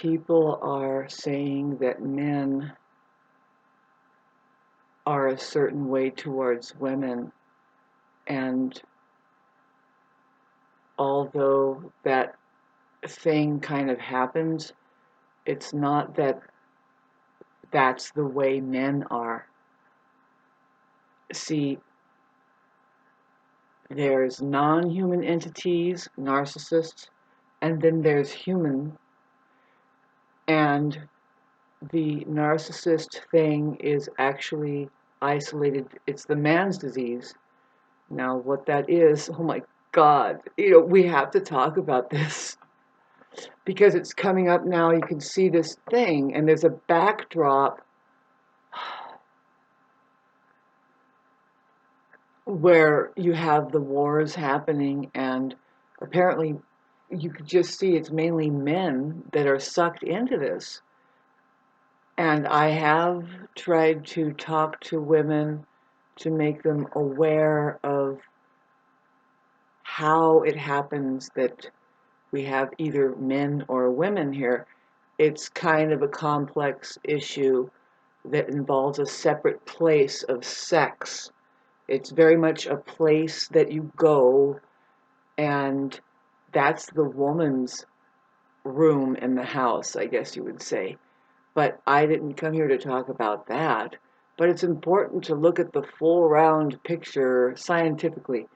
people are saying that men are a certain way towards women, and although that thing kind of happens, it's not that that's the way men are. See, there's non-human entities, narcissists, and then there's human, and the narcissist thing is actually isolated. It's the man's disease. Now, what that is, oh my God, we have to talk about this because it's coming up now. You can see this thing, and there's a backdrop where you have the wars happening, and apparently you could just see it's mainly men that are sucked into this. And I have tried to talk to women to make them aware of how it happens that we have either men or women here. It's kind of a complex issue that involves a separate place of sex. It's very much a place that you go, and that's the woman's room in the house, I guess you would say. But I didn't come here to talk about that. But it's important to look at the full round picture scientifically,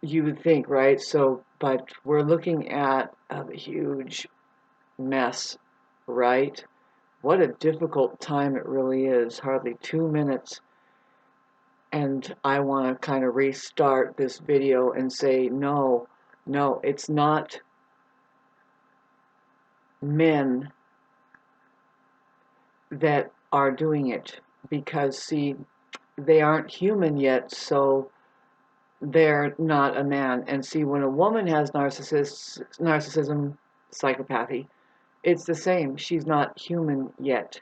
you would think, right? So, but we're looking at a huge mess, right? What a difficult time it really is. Hardly 2 minutes. And I want to kind of restart this video and say, no, it's not men that are doing it, because see, they aren't human yet, so they're not a man. And see, when a woman has narcissism, psychopathy, it's the same. She's not human yet.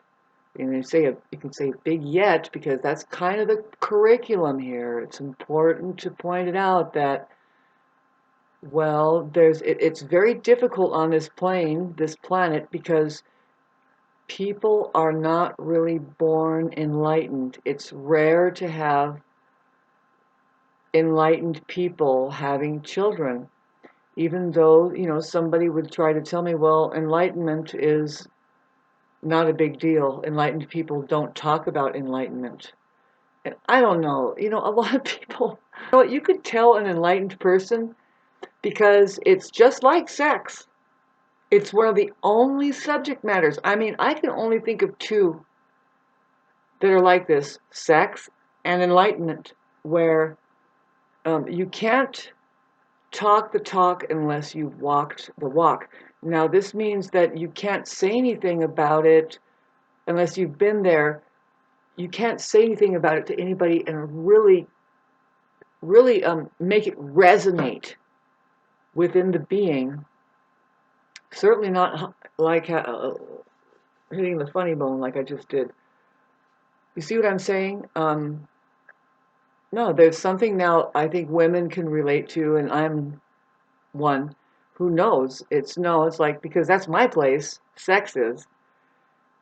And you can say big yet, because that's kind of the curriculum here. It's important to point it out that, well, it's very difficult on this planet, because people are not really born enlightened. It's rare to have enlightened people having children, even though, somebody would try to tell me, well, enlightenment is not a big deal. Enlightened people don't talk about enlightenment. And I don't know, a lot of people, you could tell an enlightened person because it's just like sex. It's one of the only subject matters. I mean, I can only think of two that are like this: sex and enlightenment, where you can't talk the talk unless you've walked the walk. Now, this means that you can't say anything about it unless you've been there. You can't say anything about it to anybody and really, really make it resonate within the being. Certainly not like hitting the funny bone like I just did. You see what I'm saying? No, there's something now I think women can relate to, and I'm one who knows. It's like, because that's my place, sex is.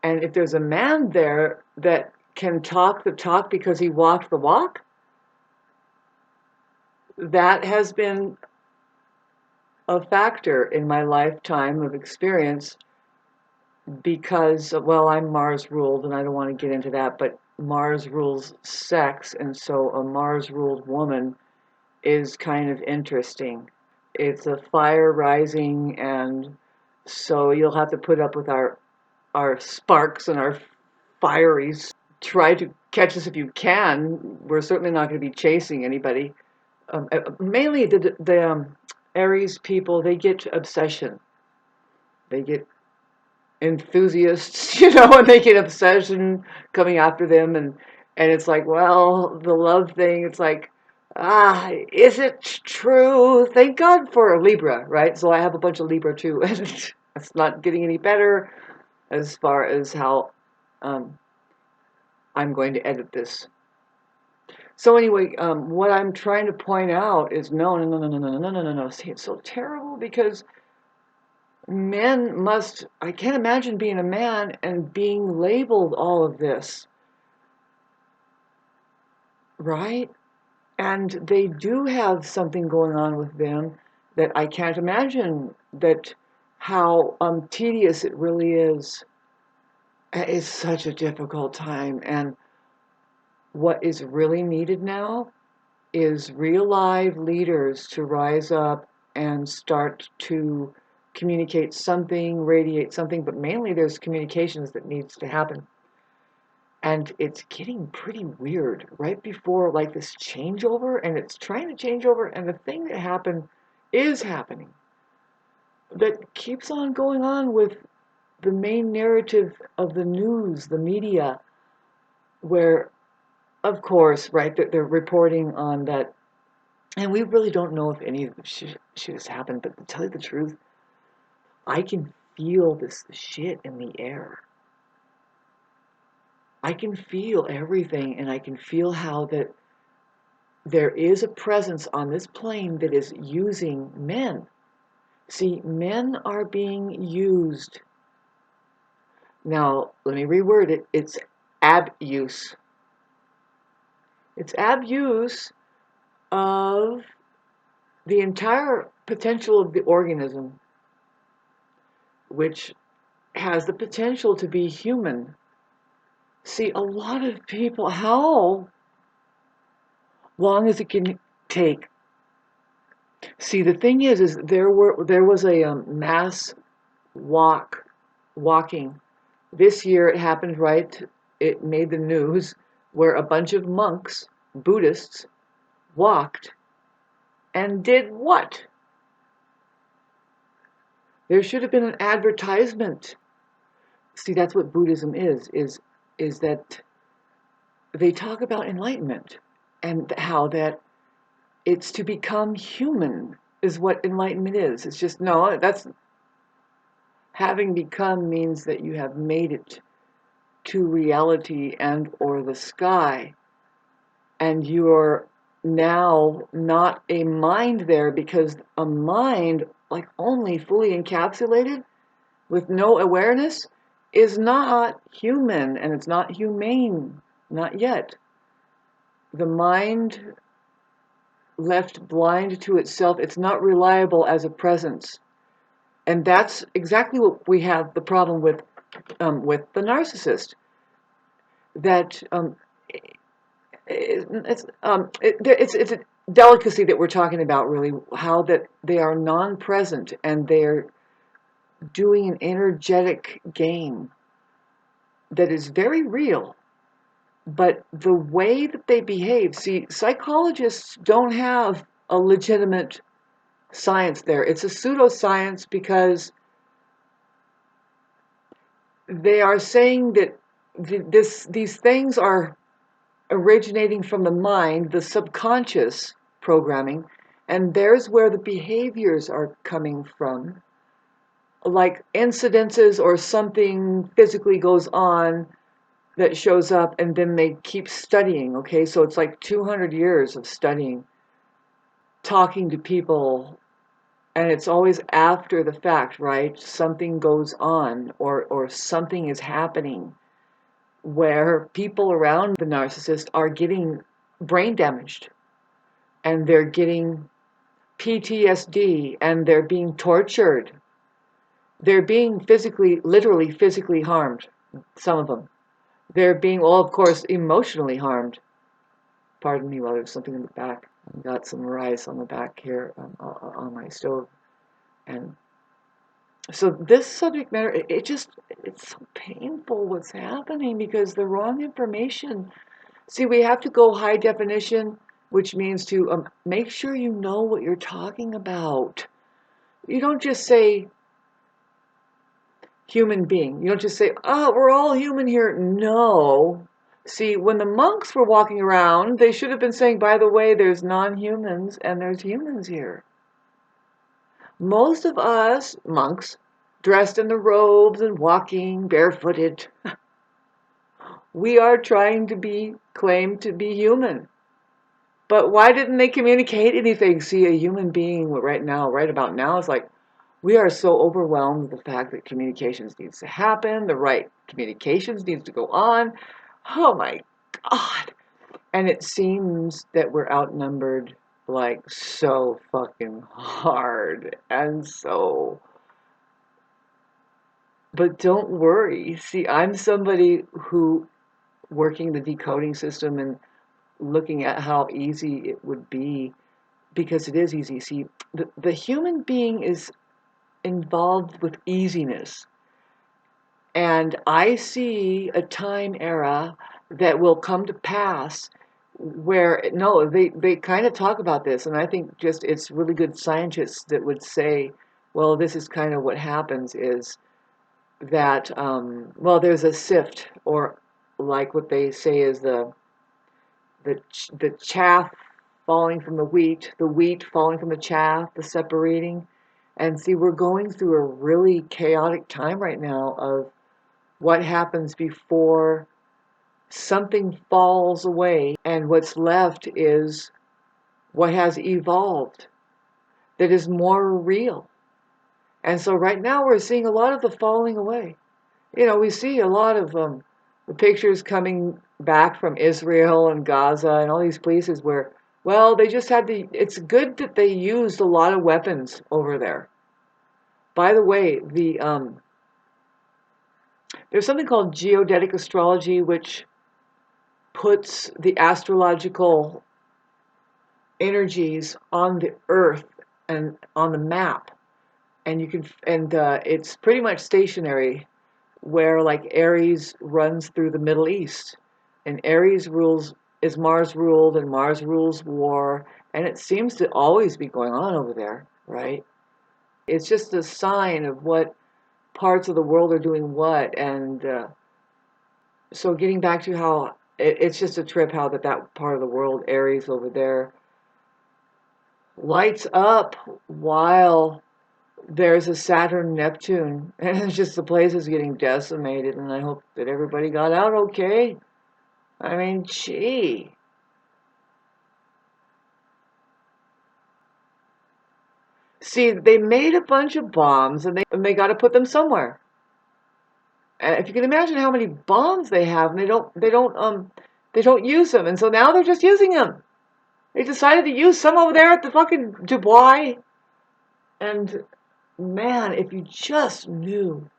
And if there's a man there that can talk the talk because he walked the walk, that has been a factor in my lifetime of experience, because, well, I'm Mars ruled, and I don't want to get into that, but Mars rules sex, and so a Mars ruled woman is kind of interesting. It's a fire rising, and so you'll have to put up with our sparks and our fieries. Try to catch us if you can. We're certainly not going to be chasing anybody. Mainly the Aries people, they get obsession. They get enthusiasts, and they get obsession coming after them, and it's like, well, the love thing, it's like, is it true? Thank God for Libra, right? So I have a bunch of Libra too, and it's not getting any better as far as how I'm going to edit this. So anyway, what I'm trying to point out is no. See, it's so terrible, because men must, I can't imagine being a man and being labeled all of this, right? And they do have something going on with them that I can't imagine that how tedious it really is. It's such a difficult time. And what is really needed now is real live leaders to rise up and start to communicate something, radiate something, but mainly there's communications that needs to happen. And it's getting pretty weird right before like this changeover, and it's trying to change over, and the thing that happened is happening that keeps on going on with the main narrative of the news, the media, where, of course, right, that they're reporting on that, and we really don't know if any of the shit has happened, but to tell you the truth, I can feel this shit in the air. I can feel everything, and I can feel how that there is a presence on this plane that is using men. See, men are being used. Now, let me reword it. It's abUSE. It's abUSE of the entire potential of the organism, which has the potential to be human. See, a lot of people, how long is it going to take? See, the thing is there was a mass walking. This year it happened, right? It made the news where a bunch of monks, Buddhists, walked and did what? There should have been an advertisement. See, that's what Buddhism is that they talk about enlightenment and how that it's to become human is what enlightenment is. It's just, no, that's having become means that you have made it to reality and or the sky, and you're now not a mind there, because a mind like only fully encapsulated with no awareness is not human, and it's not humane, not yet. The mind left blind to itself, it's not reliable as a presence. And that's exactly what we have the problem with the narcissist. That it's a delicacy that we're talking about, really, how that they are non-present and they're doing an energetic game that is very real. But the way that they behave, see, psychologists don't have a legitimate science there. It's a pseudoscience because they are saying that these things are originating from the mind, the subconscious programming, and there's where the behaviors are coming from. Like incidences or something physically goes on that shows up, and then they keep studying, okay? So it's like 200 years of studying, talking to people, and it's always after the fact, right? Something goes on or something is happening where people around the narcissist are getting brain damaged, and they're getting PTSD, and they're being tortured. They're being physically, literally physically harmed, some of them. They're being, well, of course, emotionally harmed. Pardon me while there's something in the back. I've got some rice on the back here on my stove. And so this subject matter, it's so painful what's happening because the wrong information. See, we have to go high definition, which means to make sure you know what you're talking about. You don't just say human being. You don't just say, oh, we're all human here. No. See, when the monks were walking around, they should have been saying, by the way, there's non-humans and there's humans here. Most of us, monks, dressed in the robes and walking barefooted, we are trying to be claimed to be human. But why didn't they communicate anything? See, a human being right about now is like, We are so overwhelmed with the fact that communications needs to happen, the right communications needs to go on. Oh my God. And it seems that we're outnumbered like so fucking hard. And so, but don't worry. See, I'm somebody who working the decoding system and looking at how easy it would be, because it is easy. See, the human being is involved with easiness. And I see a time era that will come to pass where, no, they kind of talk about this, and I think just it's really good scientists that would say, well, this is kind of what happens is that, well, there's a sift, or like what they say is the chaff falling from the wheat falling from the chaff, the separating. And see, we're going through a really chaotic time right now of what happens before something falls away and what's left is what has evolved that is more real. And so right now we're seeing a lot of the falling away. You know, we see a lot of the pictures coming back from Israel and Gaza and all these places where, well, they just had to, it's good that they used a lot of weapons over there. By the way, there's something called geodetic astrology, which puts the astrological energies on the earth and on the map, and you can, and it's pretty much stationary, where like Aries runs through the Middle East, and Aries rules is Mars ruled, and Mars rules war, and it seems to always be going on over there, right? It's just a sign of what parts of the world are doing what. And so getting back to how it's just a trip how that part of the world, Aries over there, lights up while there's a Saturn Neptune, and it's just the place is getting decimated, and I hope that everybody got out okay. I mean, gee. See, they made a bunch of bombs, and they got to put them somewhere. And if you can imagine how many bombs they have, and they don't use them, and so now they're just using them. They decided to use some over there at the fucking Dubai, and man, if you just knew.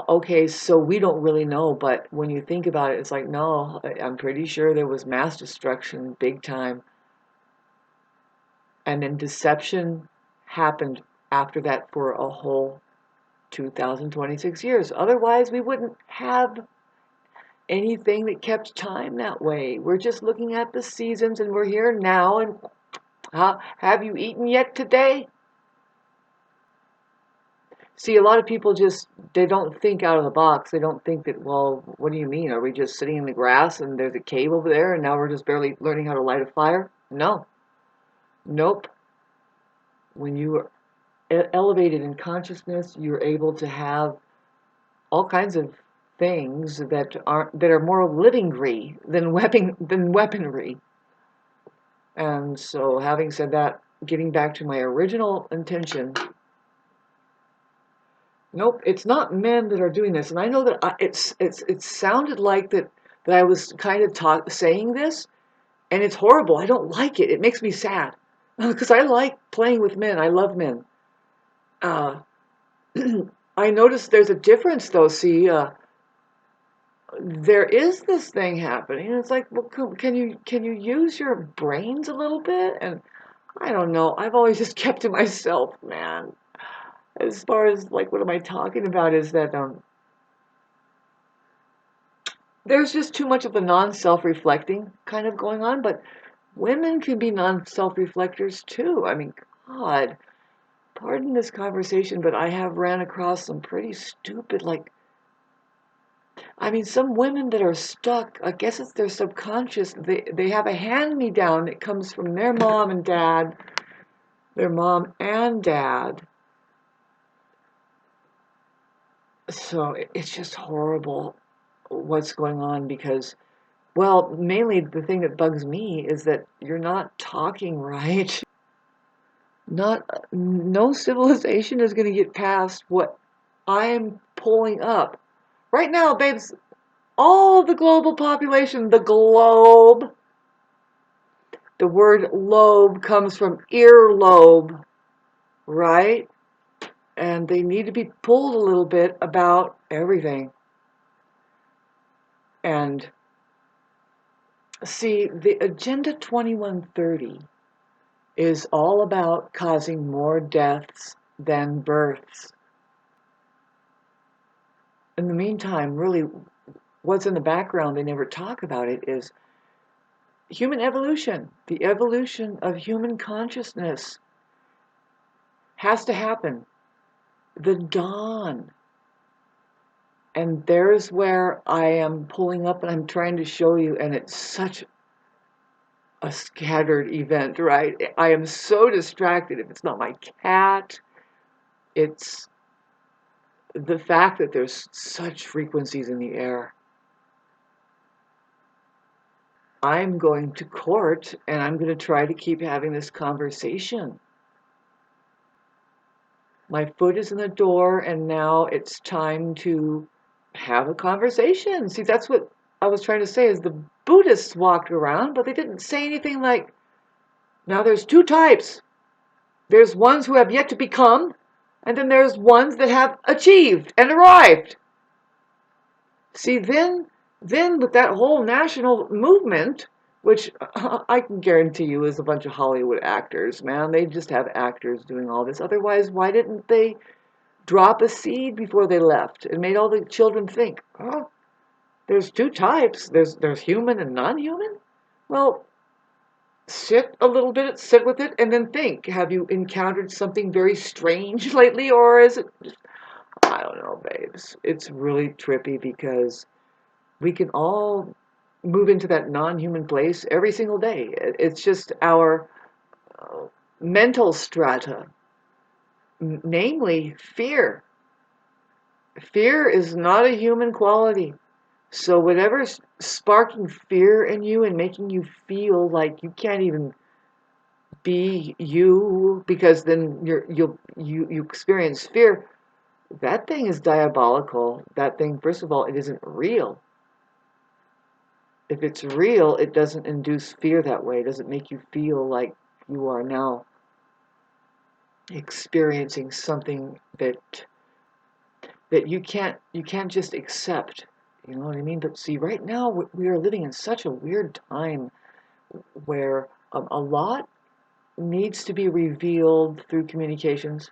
Okay, so we don't really know, but when you think about it, it's like, no, I'm pretty sure there was mass destruction big time. And then deception happened after that for a whole 2026 years. Otherwise, we wouldn't have anything that kept time that way. We're just looking at the seasons and we're here now. And have you eaten yet today? See, a lot of people just, they don't think out of the box. They don't think that, well, what do you mean? Are we just sitting in the grass and there's a cave over there and now we're just barely learning how to light a fire? No. Nope. When you are elevated in consciousness, you're able to have all kinds of things that are more livingry than weaponry. And so, having said that, getting back to my original intention, nope, it's not men that are doing this. And I know that it sounded like that I was kind of saying this, and it's horrible. I don't like it. It makes me sad because I like playing with men. I love men. Uh, I noticed there's a difference though. See, there is this thing happening, and it's like, well, can you use your brains a little bit? And I don't know. I've always just kept to myself, man. As far as like, what am I talking about? Is that there's just too much of the non-self-reflecting kind of going on, but women can be non-self-reflectors too. I mean, God, pardon this conversation, but I have ran across some pretty stupid, like, I mean, some women that are stuck, I guess it's their subconscious, they have a hand-me-down that comes from their mom and dad, so it's just horrible what's going on because, well, mainly the thing that bugs me is that you're not talking right. No civilization is going to get past what I am pulling up. Right now, babes, all the global population, the globe, the word lobe comes from earlobe, right? And they need to be pulled a little bit about everything. And see, the Agenda 2130 is all about causing more deaths than births. In the meantime, really, what's in the background, they never talk about it, is human evolution. The evolution of human consciousness has to happen. The dawn. And there's where I am pulling up and I'm trying to show you, and it's such a scattered event, right? I am so distracted. If it's not my cat, it's the fact that there's such frequencies in the air. I'm going to court and I'm going to try to keep having this conversation. My foot is in the door and now it's time to have a conversation. See, that's what I was trying to say is the Buddhists walked around, but they didn't say anything like, now there's two types. There's ones who have yet to become, and then there's ones that have achieved and arrived. See, then with that whole national movement, which I can guarantee you is a bunch of Hollywood actors, man. They just have actors doing all this. Otherwise, why didn't they drop a seed before they left and made all the children think, oh, there's two types. There's human and non-human? Well, sit a little bit, sit with it, and then think. Have you encountered something very strange lately, or is it just, I don't know, babes. It's really trippy because we can all move into that non-human place every single day. It's just our mental strata, namely fear. Fear is not a human quality. So whatever's sparking fear in you and making you feel like you can't even be you, because then you experience fear, that thing is diabolical. That thing, first of all, it isn't real. If it's real, it doesn't induce fear that way. It doesn't make you feel like you are now experiencing something that you can't just accept. You know what I mean? But see, right now we are living in such a weird time where a lot needs to be revealed through communications,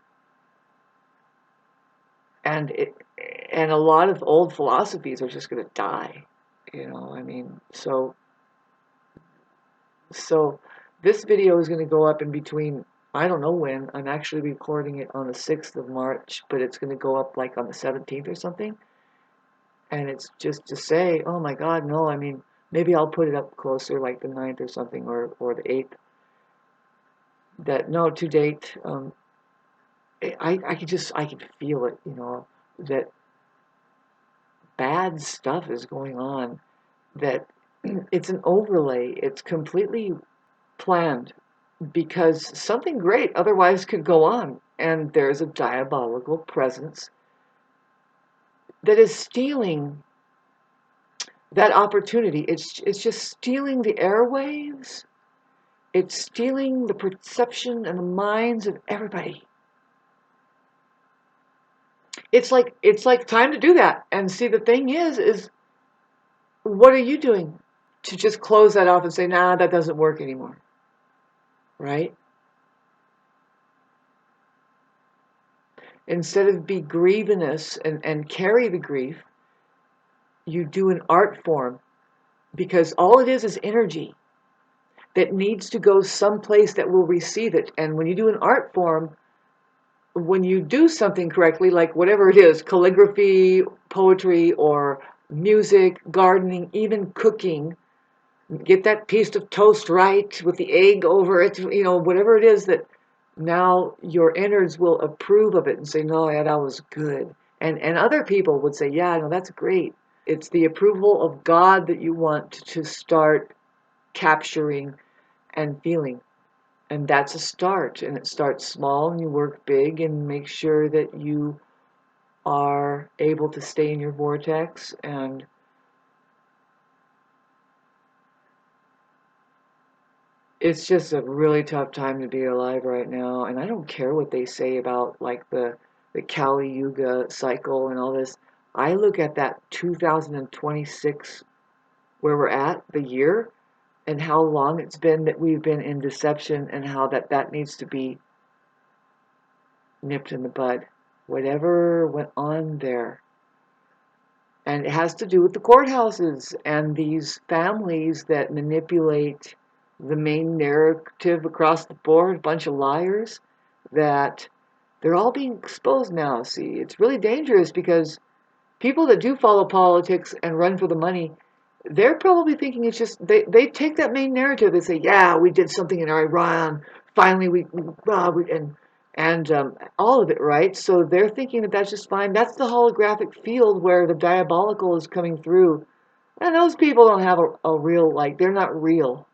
and a lot of old philosophies are just going to die. You know, I mean, so this video is going to go up in between. I don't know when. I'm actually recording it on the 6th of March, but it's going to go up like on the 17th or something. And it's just to say, oh my God, no, I mean, maybe I'll put it up closer, like the 9th or something, or the 8th. That, no, to date, I could feel it, you know, that bad stuff is going on, that it's an overlay, it's completely planned, because something great otherwise could go on, and there's a diabolical presence that is stealing that opportunity. It's just stealing the airwaves. It's stealing the perception and the minds of everybody. It's like time to do that. And see, the thing is what are you doing to just close that off and say, nah, that doesn't work anymore, right? Instead of be grievous and carry the grief, you do an art form, because all it is energy that needs to go someplace that will receive it. And when you do an art form, when you do something correctly, like whatever it is, calligraphy, poetry, or music, gardening, even cooking, get that piece of toast right with the egg over it, you know, whatever it is, that now your innards will approve of it and say, no, yeah, that was good. And other people would say, yeah, no, that's great. It's the approval of God that you want to start capturing and feeling. And that's a start, and it starts small and you work big and make sure that you are able to stay in your vortex. And it's just a really tough time to be alive right now. And I don't care what they say about like the Kali Yuga cycle and all this. I look at that 2026 where we're at, the year, and how long it's been that we've been in deception, and how that needs to be nipped in the bud. Whatever went on there. And it has to do with the courthouses and these families that manipulate the main narrative across the board, a bunch of liars, that they're all being exposed now. See, it's really dangerous because people that do follow politics and run for the money, they're probably thinking it's just, they take that main narrative and say, yeah, we did something in Iran, finally and all of it, right? So they're thinking that that's just fine. That's the holographic field where the diabolical is coming through. And those people don't have a real, like, they're not real.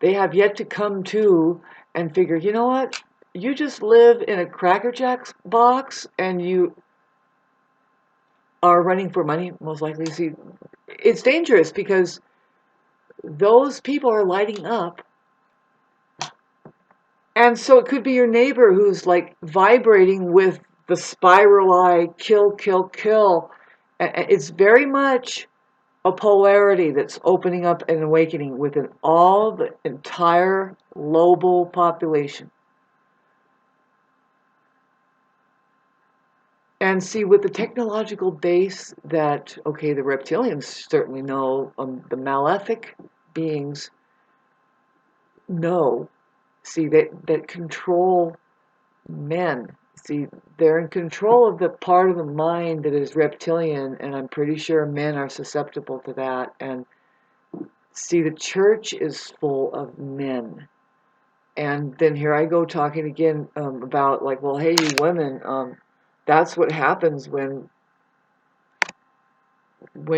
They have yet to come to and figure, you know what? You just live in a Cracker Jacks box and you are running for money, most likely. See, it's dangerous because those people are lighting up. And so it could be your neighbor who's like vibrating with the spiral eye, kill, kill, kill. It's very much a polarity that's opening up and awakening within all the entire global population. And see, with the technological base that, okay, the reptilians certainly know, the malefic beings know, see, that control men. See, they're in control of the part of the mind that is reptilian, and I'm pretty sure men are susceptible to that. And see, the church is full of men. And then here I go talking again about like, well, hey, you women, that's what happens when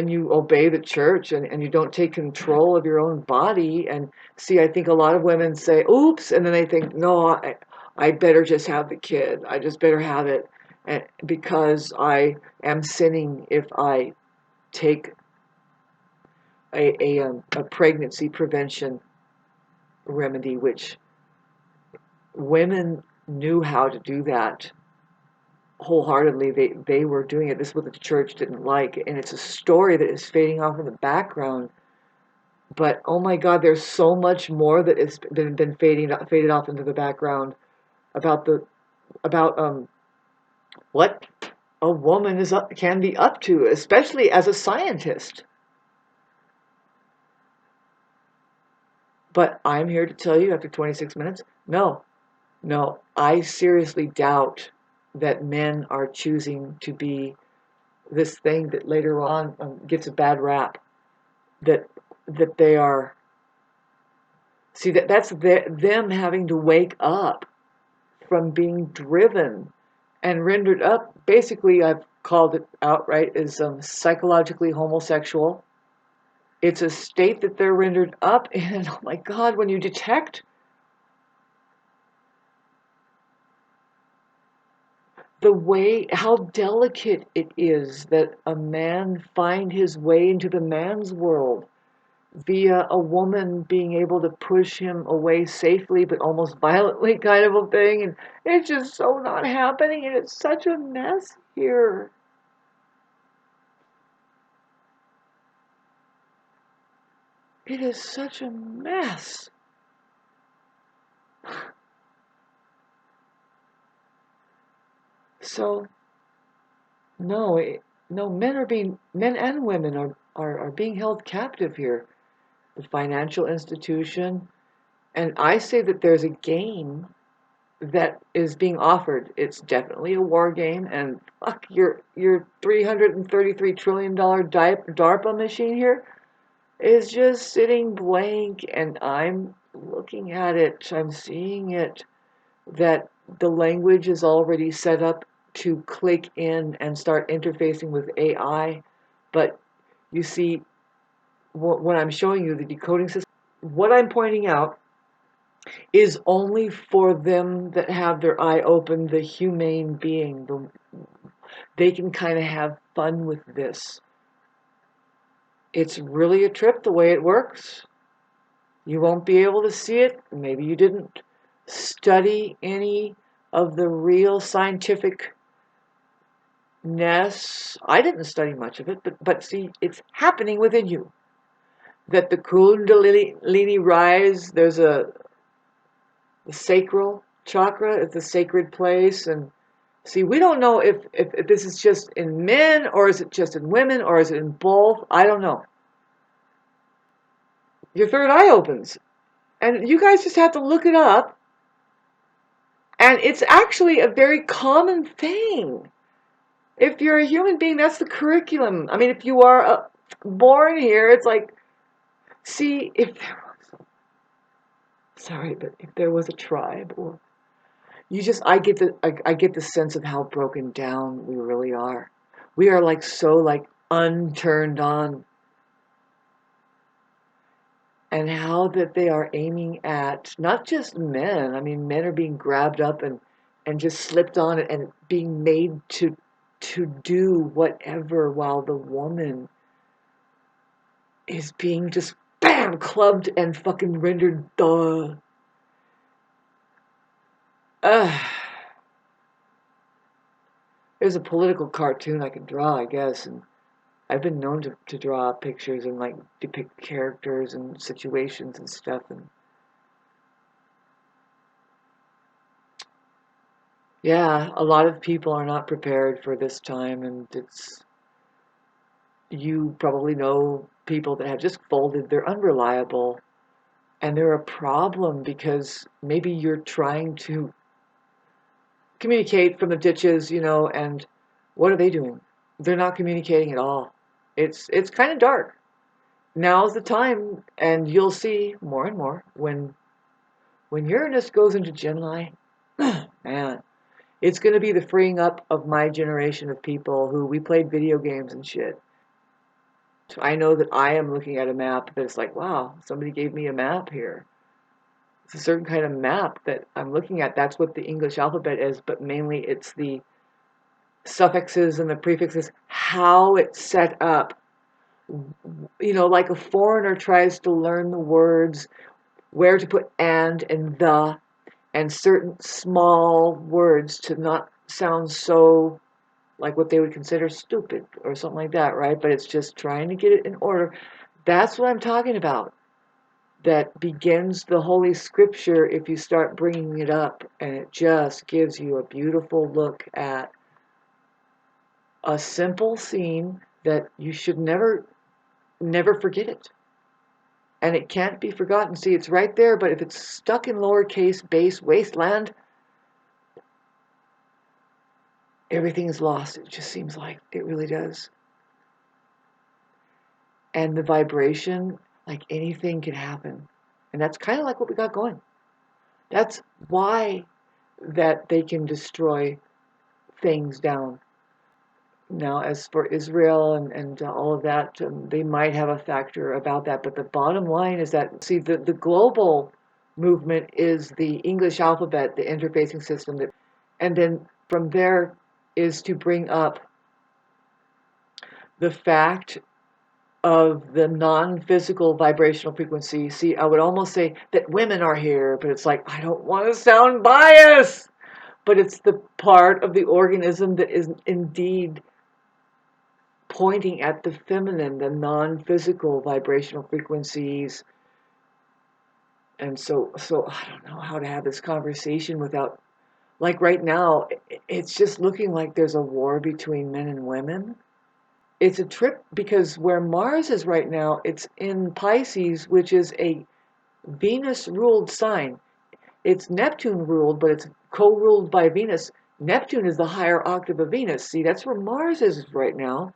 you obey the church and you don't take control of your own body. And see, I think a lot of women say, oops, and then they think, no, I better just have the kid. I just better have it because I am sinning if I take a pregnancy prevention remedy, which women knew how to do that wholeheartedly. They were doing it. This is what the church didn't like, and it's a story that is fading off in the background. But oh my God, there's so much more that has been faded off into the background about what a woman can be up to, especially as a scientist. But I'm here to tell you after 26 minutes, no, I seriously doubt that men are choosing to be this thing that later on gets a bad rap. That they are. See, that's them having to wake up from being driven and rendered up. Basically, I've called it outright as psychologically homosexual. It's a state that they're rendered up in. Oh my God, when you detect the way, how delicate it is that a man find his way into the man's world via a woman being able to push him away safely but almost violently, kind of a thing. And it's just so not happening, and it's such a mess here. It is such a mess. So no, no, men and women are being held captive here. The financial institution, and I say that there's a game that is being offered. It's definitely a war game, and fuck, your $333 trillion DARPA machine here is just sitting blank, and I'm looking at it, I'm seeing it, that the language is already set up to click in and start interfacing with AI. But you see, when I'm showing you the decoding system, what I'm pointing out is only for them that have their eye open, the humane being. They can kind of have fun with this. It's really a trip the way it works. You won't be able to see it. Maybe you didn't study any of the real scientificness. I didn't study much of it, but see, it's happening within you. That the Kundalini rise, there's the sacral chakra, it's a sacred place. And see, we don't know if this is just in men, or is it just in women, or is it in both? I don't know. Your third eye opens. And you guys just have to look it up. And it's actually a very common thing. If you're a human being, that's the curriculum. I mean, if you are born here, it's like, see, if there was, sorry, but if there was a tribe, or I get the sense of how broken down we really are. We are like so like unturned on. And how that they are aiming at not just men. I mean, men are being grabbed up and just slipped on it and being made to do whatever, while the woman is being just bam clubbed and fucking rendered duh. There's a political cartoon I can draw, I guess, and I've been known to draw pictures and like depict characters and situations and stuff. And yeah, a lot of people are not prepared for this time, and you probably know people that have just folded. They're unreliable, and they're a problem because maybe you're trying to communicate from the ditches, and what are they doing? They're not communicating at all. It's kind of dark. Now's the time, and you'll see more and more when Uranus goes into Gemini. Man, it's going to be the freeing up of my generation of people who we played video games and shit. I know that I am looking at a map that's like, wow, somebody gave me a map here. It's a certain kind of map that I'm looking at. That's what the English alphabet is, but mainly it's the suffixes and the prefixes, how it's set up. Like a foreigner tries to learn the words, where to put and the, and certain small words to not sound so like what they would consider stupid or something like that, right? But it's just trying to get it in order. That's what I'm talking about. That begins the Holy Scripture if you start bringing it up, and it just gives you a beautiful look at a simple scene that you should never forget it. And it can't be forgotten. See, it's right there, but if it's stuck in lowercase base wasteland, everything is lost. It just seems like it really does. And the vibration, like anything can happen. And that's kind of like what we got going. That's why that they can destroy things down. Now, as for Israel and all of that, they might have a factor about that. But the bottom line is that, see, the global movement is the English alphabet, the interfacing system. And then from there is to bring up the fact of the non-physical vibrational frequency. See, I would almost say that women are here, but it's like, I don't want to sound biased, but it's the part of the organism that is indeed pointing at the feminine, the non-physical vibrational frequencies. And so I don't know how to have this conversation without, like right now, it's just looking like there's a war between men and women. It's a trip because where Mars is right now, it's in Pisces, which is a Venus-ruled sign. It's Neptune-ruled, but it's co-ruled by Venus. Neptune is the higher octave of Venus. See, that's where Mars is right now.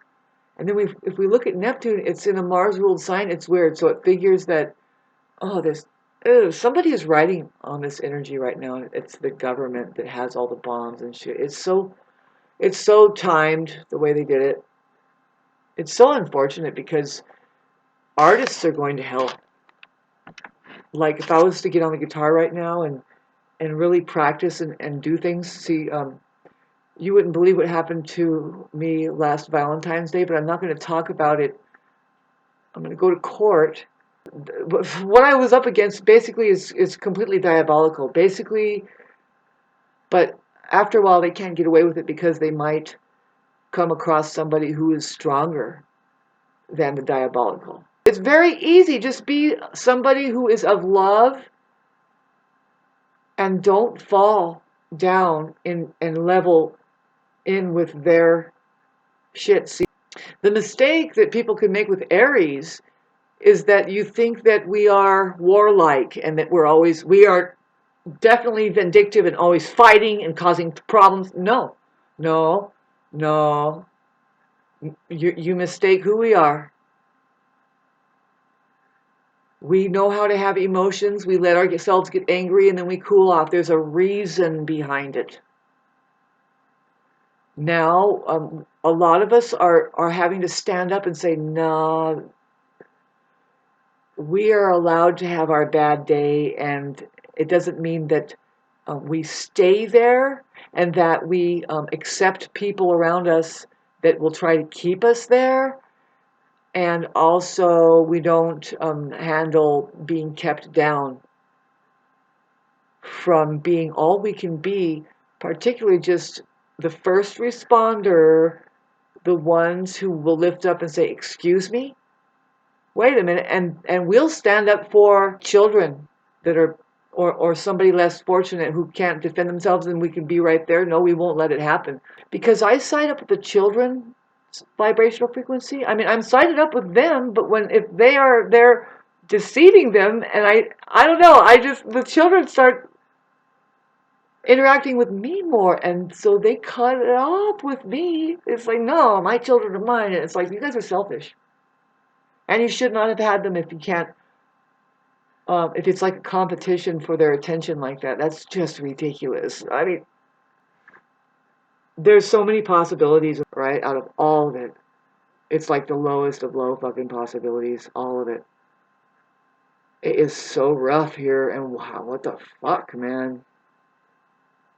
And then if we look at Neptune, it's in a Mars-ruled sign. It's weird. So it figures that, somebody is riding on this energy right now. It's the government that has all the bombs and shit. It's so timed the way they did it. It's so unfortunate because artists are going to hell. like if I was to get on the guitar right now and really practice and do things, see, you wouldn't believe what happened to me last Valentine's Day, but I'm not going to talk about it. I'm going to go to court. What I was up against basically is completely diabolical. Basically, but after a while they can't get away with it because they might come across somebody who is stronger than the diabolical. It's very easy. Just be somebody who is of love and don't fall down and level in with their shit. See, the mistake that people can make with Aries is that you think that we are warlike and that we are definitely vindictive and always fighting and causing problems. No, no, no. You mistake who we are. We know how to have emotions. We let ourselves get angry and then we cool off. There's a reason behind it. Now, a lot of us are having to stand up and say, no, we are allowed to have our bad day, and it doesn't mean that we stay there and that we accept people around us that will try to keep us there. And also, we don't handle being kept down from being all we can be, particularly just the first responder, the ones who will lift up and say, excuse me? Wait a minute, and we'll stand up for children that are, or somebody less fortunate who can't defend themselves, and we can be right there. No, we won't let it happen. Because I sign up with the children's vibrational frequency. I mean, I'm signed up with them, but if they're deceiving them, and I don't know, the children start interacting with me more, and so they cut it off with me. It's like, no, my children are mine, and it's like, you guys are selfish. And you should not have had them if you can't, if it's like a competition for their attention like that. That's just ridiculous. I mean, there's so many possibilities, right, out of all of it. It's like the lowest of low fucking possibilities, all of it. It is so rough here, and wow, what the fuck, man?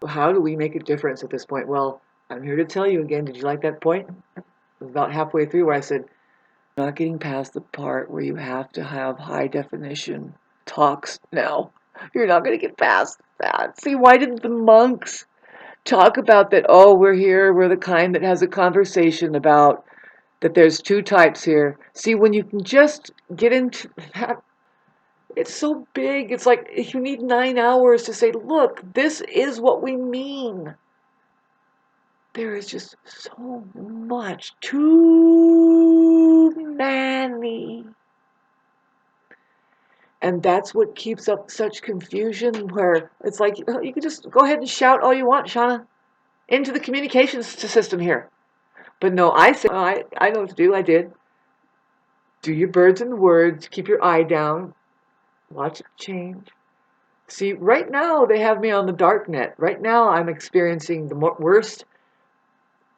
How do we make a difference at this point? Well, I'm here to tell you again, did you like that point? It was about halfway through where I said, not getting past the part where you have to have high definition talks now. You're not going to get past that. See, why didn't the monks talk about that? Oh, we're the kind that has a conversation about that there's two types here. See, when you can just get into that, it's so big. It's like you need 9 hours to say, look, this is what we mean. There is just so much, too many. And that's what keeps up such confusion, where it's like, you can just go ahead and shout all you want, Shauna, into the communications system here. But no, I say, I know what to do. I did. Do your birds and the words. Keep your eye down. Watch it change. See, right now they have me on the dark net. Right now I'm experiencing the worst.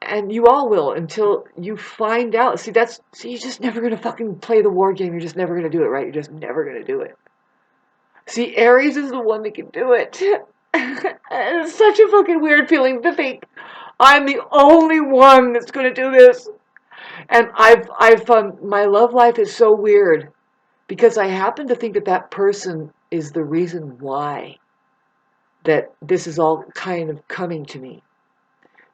And you all will until you find out. See, you're just never going to fucking play the war game. You're just never going to do it, right? You're just never going to do it. See, Aries is the one that can do it. And it's such a fucking weird feeling to think I'm the only one that's going to do this. And my love life is so weird because I happen to think that that person is the reason why that this is all kind of coming to me.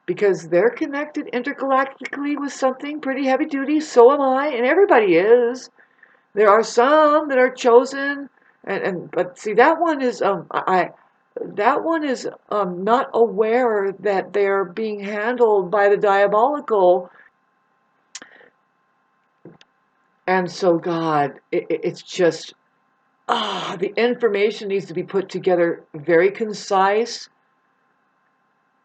Because they're connected intergalactically with something pretty heavy duty. So am I, and everybody is. There are some that are chosen, but see, that one is not aware that they're being handled by the diabolical. And so, God, it's just the information needs to be put together very concise.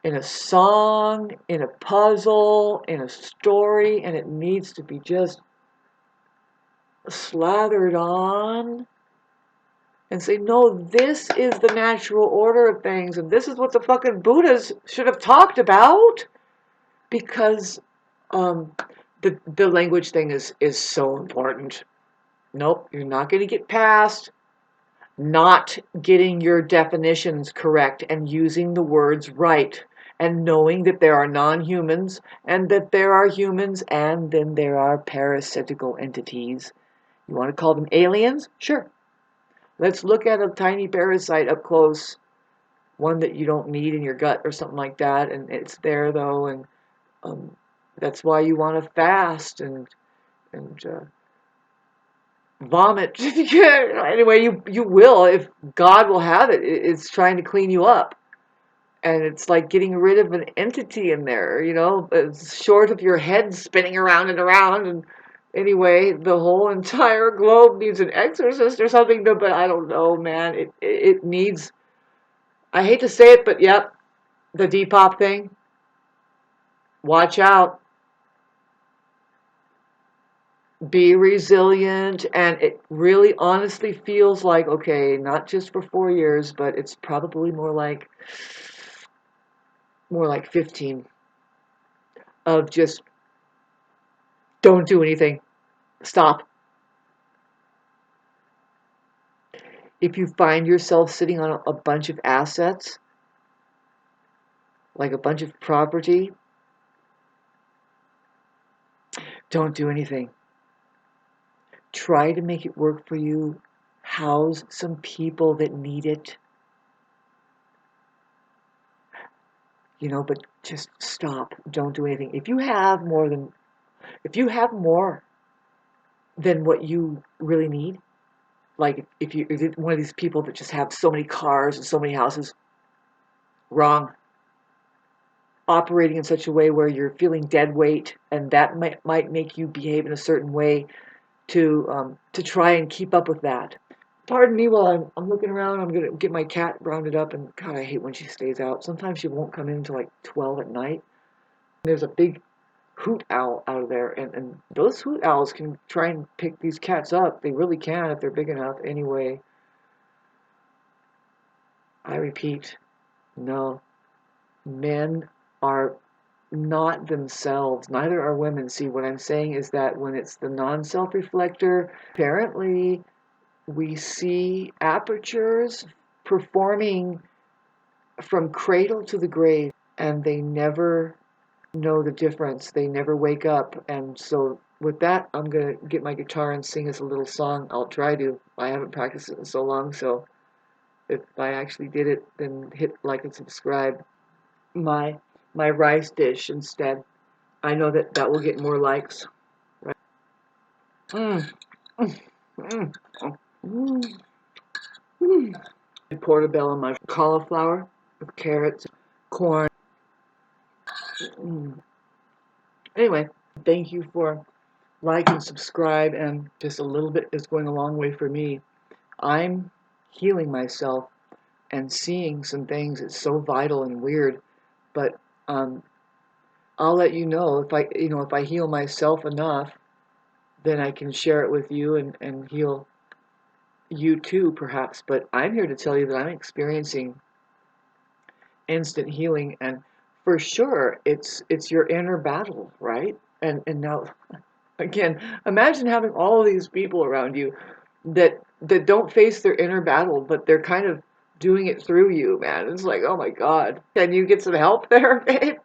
In a song, in a puzzle, in a story, and it needs to be just slathered on and say, no, this is the natural order of things, and this is what the fucking Buddhas should have talked about, because the language thing is so important. Nope, you're not going to get past not getting your definitions correct and using the words right, and knowing that there are non-humans and that there are humans and then there are parasitical entities. You want to call them aliens? Sure. Let's look at a tiny parasite up close, one that you don't need in your gut or something like that, and it's there though, and that's why you want to fast and vomit. Anyway, you will if God will have it. It's trying to clean you up, and it's like getting rid of an entity in there. It's short of your head spinning around and around. And anyway, the whole entire globe needs an exorcist or something. But I don't know, man. It needs. I hate to say it, but yep, the Depop thing. Watch out. Be resilient, and it really honestly feels like, okay, not just for 4 years, but it's probably more like 15 of just don't do anything. Stop. If you find yourself sitting on a bunch of assets, like a bunch of property, don't do anything. Try to make it work for you. House some people that need it. But just stop. Don't do anything. If you have more than what you really need, like if you're one of these people that just have so many cars and so many houses, wrong. Operating in such a way where you're feeling dead weight, and that might make you behave in a certain way to try and keep up with that. Pardon me while I'm looking around. I'm gonna get my cat rounded up, and God, I hate when she stays out. Sometimes she won't come in until like 12 at night. There's a big hoot owl out of there, and those hoot owls can try and pick these cats up. They really can if they're big enough. Anyway, I repeat, no, men are not themselves. Neither are women. See, what I'm saying is that when it's the non-self reflector, apparently we see apertures performing from cradle to the grave, and they never know the difference. They never wake up. And so with that, I'm going to get my guitar and sing us a little song. I'll try to. I haven't practiced it in so long, so if I actually did it, then hit like and subscribe. My rice dish instead. I know that will get more likes. Right? Mm, mm, mm, mm, mm. Portobello, my cauliflower with carrots, corn. Mm. Anyway, thank you for like and subscribe, and just a little bit is going a long way for me. I'm healing myself and seeing some things. It's so vital and weird, but I'll let you know if I heal myself enough, then I can share it with you and heal you too, perhaps. But I'm here to tell you that I'm experiencing instant healing, and for sure it's your inner battle, right? And now again, imagine having all of these people around you that don't face their inner battle, but they're kind of doing it through you, man. It's like, oh my God. Can you get some help there, babe?